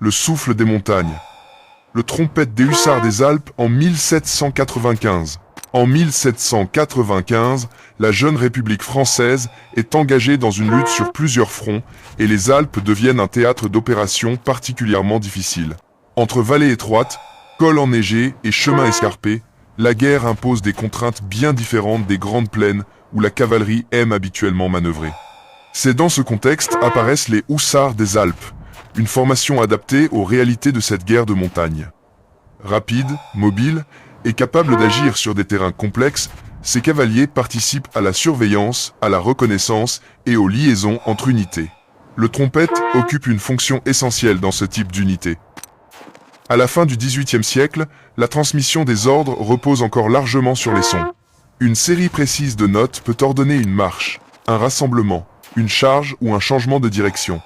le souffle des montagnes. Le trompette des hussards des Alpes en 1795. En 1795, la jeune République française est engagée dans une lutte sur plusieurs fronts et les Alpes deviennent un théâtre d'opérations particulièrement difficile. Entre vallées étroites, cols enneigés et chemins escarpés, la guerre impose des contraintes bien différentes des grandes plaines où la cavalerie aime habituellement manœuvrer. C'est dans ce contexte apparaissent les hussards des Alpes, une formation adaptée aux réalités de cette guerre de montagne. Rapides, mobiles et capables d'agir sur des terrains complexes, ces cavaliers participent à la surveillance, à la reconnaissance et aux liaisons entre unités. Le trompette occupe une fonction essentielle dans ce type d'unité. À la fin du XVIIIe siècle, la transmission des ordres repose encore largement sur les sons. Une série précise de notes peut ordonner une marche, un rassemblement, une charge ou un changement de direction.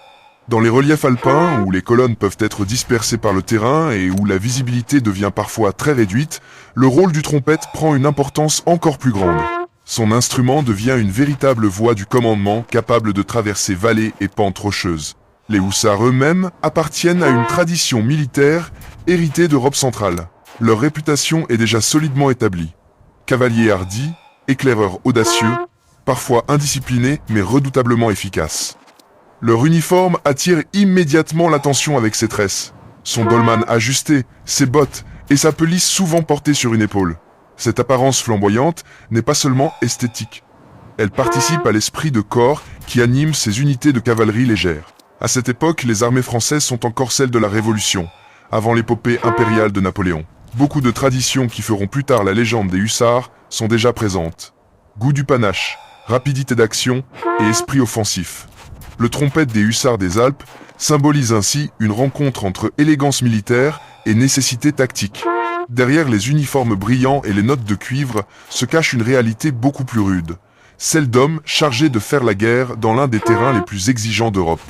Dans les reliefs alpins, où les colonnes peuvent être dispersées par le terrain et où la visibilité devient parfois très réduite, le rôle du trompette prend une importance encore plus grande. Son instrument devient une véritable voix du commandement capable de traverser vallées et pentes rocheuses. Les hussards eux-mêmes appartiennent à une tradition militaire héritée d'Europe centrale. Leur réputation est déjà solidement établie. Cavaliers hardis, éclaireurs audacieux, parfois indisciplinés mais redoutablement efficaces. Leur uniforme attire immédiatement l'attention avec ses tresses, son dolman ajusté, ses bottes et sa pelisse souvent portée sur une épaule. Cette apparence flamboyante n'est pas seulement esthétique. Elle participe à l'esprit de corps qui anime ces unités de cavalerie légère. À cette époque, les armées françaises sont encore celles de la Révolution, avant l'épopée impériale de Napoléon. Beaucoup de traditions qui feront plus tard la légende des hussards sont déjà présentes. Goût du panache, rapidité d'action et esprit offensif. Le trompette des hussards des Alpes symbolise ainsi une rencontre entre élégance militaire et nécessité tactique. Derrière les uniformes brillants et les notes de cuivre se cache une réalité beaucoup plus rude, celle d'hommes chargés de faire la guerre dans l'un des terrains les plus exigeants d'Europe.